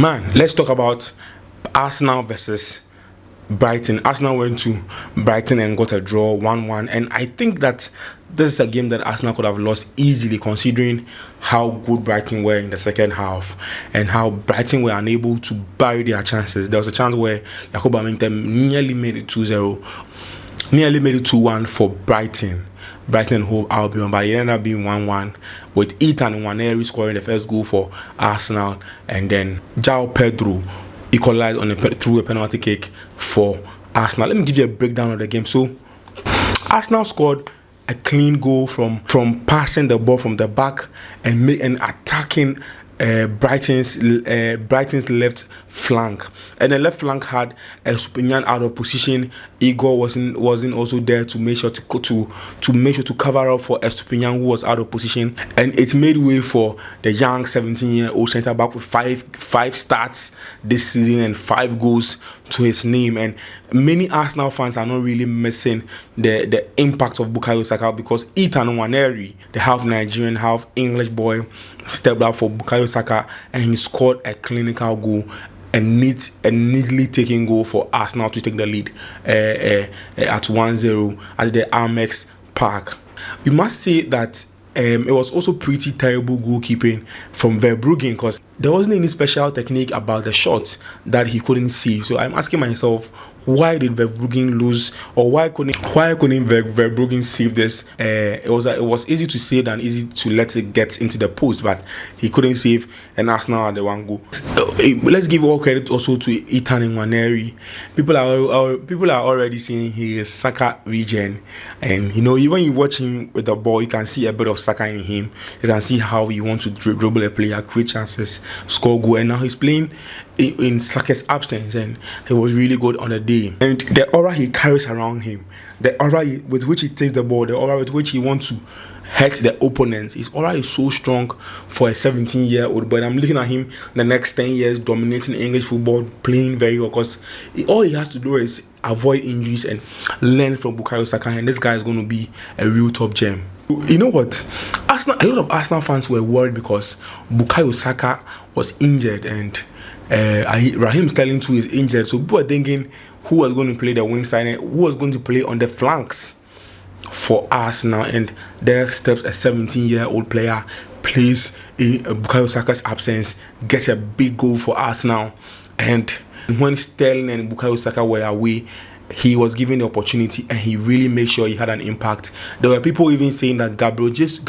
Man, let's talk about Arsenal versus Brighton. Arsenal went to Brighton and got a draw 1-1, and I think that this is a game that Arsenal could have lost easily, considering how good Brighton were in the second half and how Brighton were unable to bury their chances. There was a chance where Jacob Amington nearly made it 2-0, nearly made it 2-1 for Brighton and Hove Albion, but it ended up being 1-1 with Ethan Nwaneri scoring the first goal for Arsenal, and then João Pedro equalized through a penalty kick for Arsenal. Let me give you a breakdown of the game. So Arsenal scored a clean goal from passing the ball from the back and attacking Brighton's left flank, and the left flank had Estupinian out of position. Igor wasn't also there to make sure to cover up for Estupinian, who was out of position, and it made way for the young 17-year-old centre back with five starts this season and 5 goals to his name. And many Arsenal fans are not really missing the impact of Bukayo Saka, because Ethan Nwaneri, the half Nigerian, half English boy, stepped up for Bukayo Saka and he scored a clinical goal, a neatly taken goal for Arsenal to take the lead at 1-0 at the Amex Park. We must say that it was also pretty terrible goalkeeping from Verbruggen, because there wasn't any special technique about the shot that he couldn't see. So I'm asking myself, why did Verbruggen lose, or why couldn't Verbruggen save this? It was easy to save than easy to let it get into the post, but he couldn't save, and Arsenal had the one goal. Let's give all credit also to Ethan Nwaneri. People are already saying he is Saka regen, and when you watch him with the ball, you can see a bit of Saka in him. You can see how he wants to dribble a player, create chances, score goal, and now he's playing in Saka's absence, and he was really good on the day. And the aura he carries around him, the aura with which he takes the ball, the aura with which he wants to hurt the opponents, his aura is so strong for a 17-year-old. But I'm looking at him the next 10 years dominating English football, playing very well, because all he has to do is avoid injuries and learn from Bukayo Saka, and this guy is going to be a real top gem. You know what? A lot of Arsenal fans were worried because Bukayo Saka was injured, and Raheem Sterling too is injured. So people were thinking who was going to play the wing side and who was going to play on the flanks for Arsenal. And there steps a 17-year-old player, plays in Bukayo Saka's absence, gets a big goal for Arsenal. And when Sterling and Bukayo Saka were away, he was given the opportunity and he really made sure he had an impact. There were people even saying that Gabriel Jesus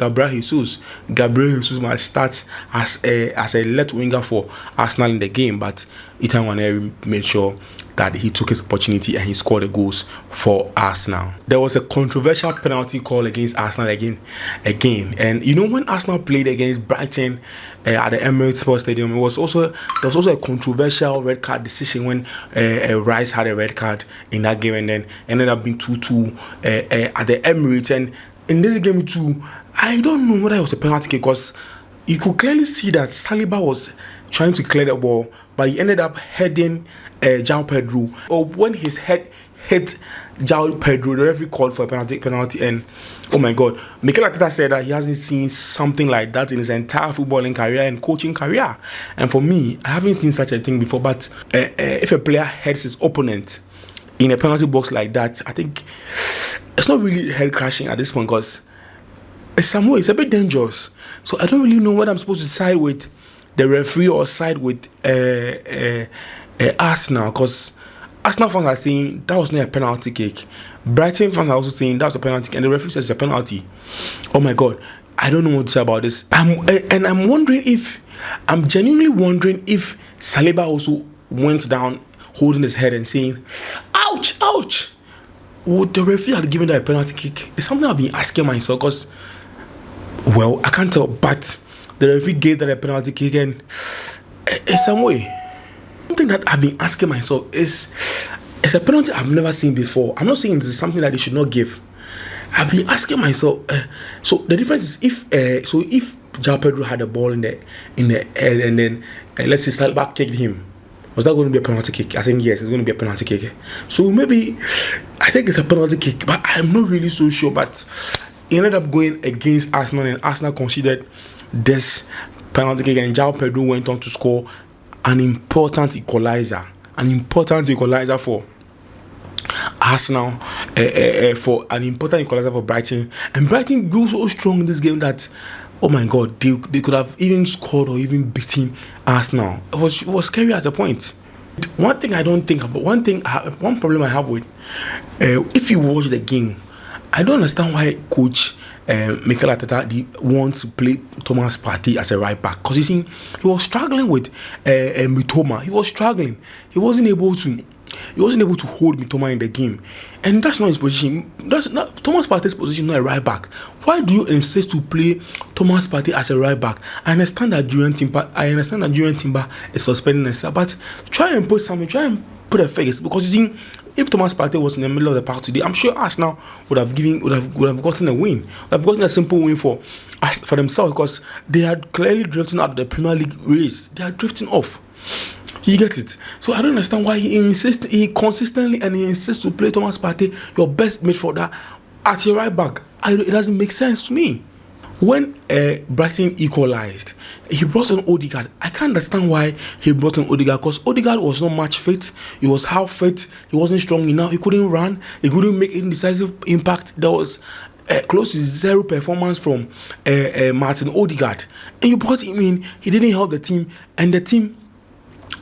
might start as a left winger for Arsenal in the game, but Ethan Nwaneri made sure that he took his opportunity and he scored the goals for Arsenal. There was a controversial penalty call against Arsenal again. And when Arsenal played against Brighton at the Emirates Sports Stadium, there was also a controversial red card decision when Rice had a red card in that game, and then ended up being 2-2 at the Emirates. And in this game too, I don't know whether it was a penalty kick, because you could clearly see that Saliba was trying to clear the ball, but he ended up heading João Pedro. Or when his head hit João Pedro, the referee called for a penalty, and oh my God, Mikel Arteta said that he hasn't seen something like that in his entire footballing career and coaching career. And for me, I haven't seen such a thing before. But if a player heads his opponent in a penalty box like that, I think it's not really head crashing at this point, because it's a bit dangerous. So I don't really know whether I'm supposed to side with the referee or side with Arsenal, because Arsenal fans are saying that was not a penalty kick. Brighton fans are also saying that was a penalty kick, and the referee says it's a penalty. Oh my God, I don't know what to say about this. I'm genuinely wondering if Saliba also went down holding his head and saying, ouch, ouch. Would the referee have given that a penalty kick? It's something I've been asking myself, because, well, I can't tell, but the referee gave that a penalty kick, and in some way, something that I've been asking myself is, it's a penalty I've never seen before. I'm not saying this is something that they should not give. I've been asking myself, so the difference is if João Pedro had the ball in the head, and then let's say Saliba kicked him, was that going to be a penalty kick? I think yes, it's going to be a penalty kick. So maybe I think it's a penalty kick, but I'm not really so sure. But it ended up going against Arsenal, and Arsenal considered this penalty kick, and João Pedro went on to score an important equalizer for Arsenal, for an important equalizer for Brighton. And Brighton grew so strong in this game that, oh my God, they could have even scored or even beaten Arsenal. It was scary at a point. One problem I have with, if you watch the game, I don't understand why coach Mikel Arteta wants to play Thomas Partey as a right back, because you see he was struggling with Mitoma. He was struggling. He wasn't able to hold Mitoma in the game, and that's not his position. That's not Thomas Partey's position, not a right back. Why do you insist to play Thomas Partey as a right back? I understand that Julian Timber is suspending himself, but try and put a face, because you see, if Thomas Partey was in the middle of the park today, I'm sure Arsenal would have gotten a win. Would have gotten a simple win for themselves, because they had clearly drifting out of the Premier League race. They are drifting off. You get it? So I don't understand why he consistently insists to play Thomas Partey, your best midfielder, at your right back. It doesn't make sense to me. When Brighton equalized, he brought on Odegaard. I can't understand why he brought on Odegaard, because Odegaard was not much fit. He was half fit. He wasn't strong enough. He couldn't run. He couldn't make any decisive impact. There was close to zero performance from Martin Odegaard. And you brought him in. He didn't help the team, and the team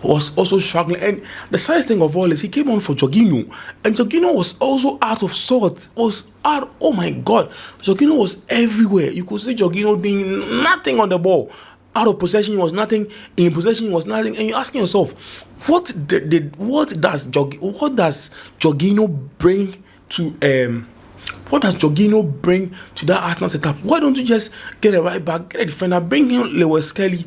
was also struggling. And the saddest thing of all is he came on for Jorginho, and Jorginho was also out of sorts. Oh my God, Jorginho was everywhere. You could see Jorginho doing nothing on the ball. Out of possession, he was nothing. In possession, he was nothing. And you're asking yourself, what does Jorginho bring to What does Jorginho bring to that Arsenal setup? Why don't you just get a right back, get a defender, bring in Lewis Kelly,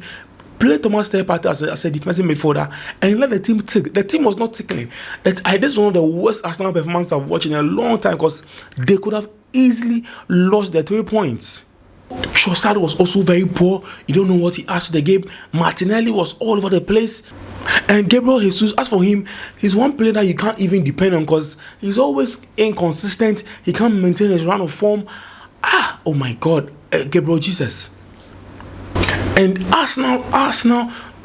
play Thomas Partey as a defensive midfielder, and let the team tick. The team was not tickling. This is one of the worst Arsenal performances I've watched in a long time, because they could have easily lost their 3 points. Trossard was also very poor. You don't know what he asked to the game. Martinelli was all over the place. And Gabriel Jesus, as for him, he's one player that you can't even depend on, because he's always inconsistent. He can't maintain his run of form. Oh my God, Gabriel Jesus. And Arsenal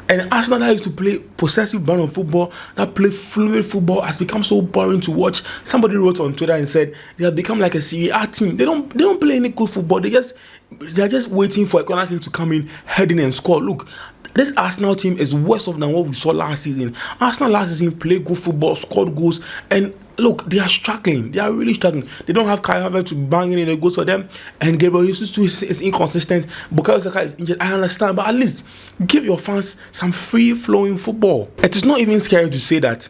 that used to play possessive brand of football, that play fluid football, has become so boring to watch. Somebody wrote on Twitter and said they have become like a Serie A team. They don't play any good football. They're just waiting for a corner kick to come in, head in and score. Look, this Arsenal team is worse off than what we saw last season. Arsenal last season played good football, scored goals, and look, they are struggling. They are really struggling. They don't have Kai Havertz to bang in the goals for them, and Gabriel Jesus too is inconsistent. Bukayo Saka is injured. I understand, but at least give your fans some free-flowing football. It is not even scary to say that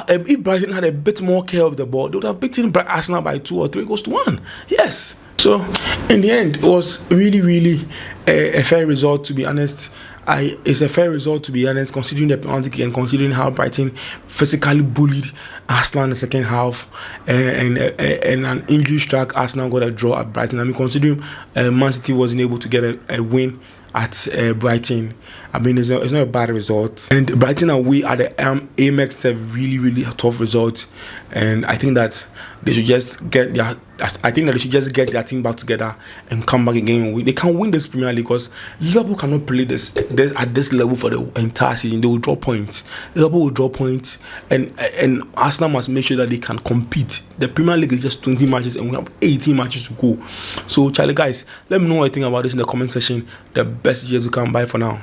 if Brighton had a bit more care of the ball, they would have beaten Arsenal by 2 or 3 goals to 1. Yes. So in the end, it was really a fair result, to be honest. It's a fair result, to be honest, considering the penalty kick and considering how Brighton physically bullied Arsenal in the second half, and an injury-struck Arsenal got a draw at Brighton. I mean, considering Man City wasn't able to get a win at Brighton, I mean, it's not a bad result. And Brighton away at the Amex is a really tough result, and I think that they should just get their team back together and come back again and win. They can't win this Premier League, because Liverpool cannot play this at this level for the entire season. They will draw points. Liverpool will draw points, and Arsenal must make sure that they can compete. The Premier League is just 20 matches, and we have 18 matches to go. So, Charlie, guys, let me know what you think about this in the comment section. The best years to come. Bye for now.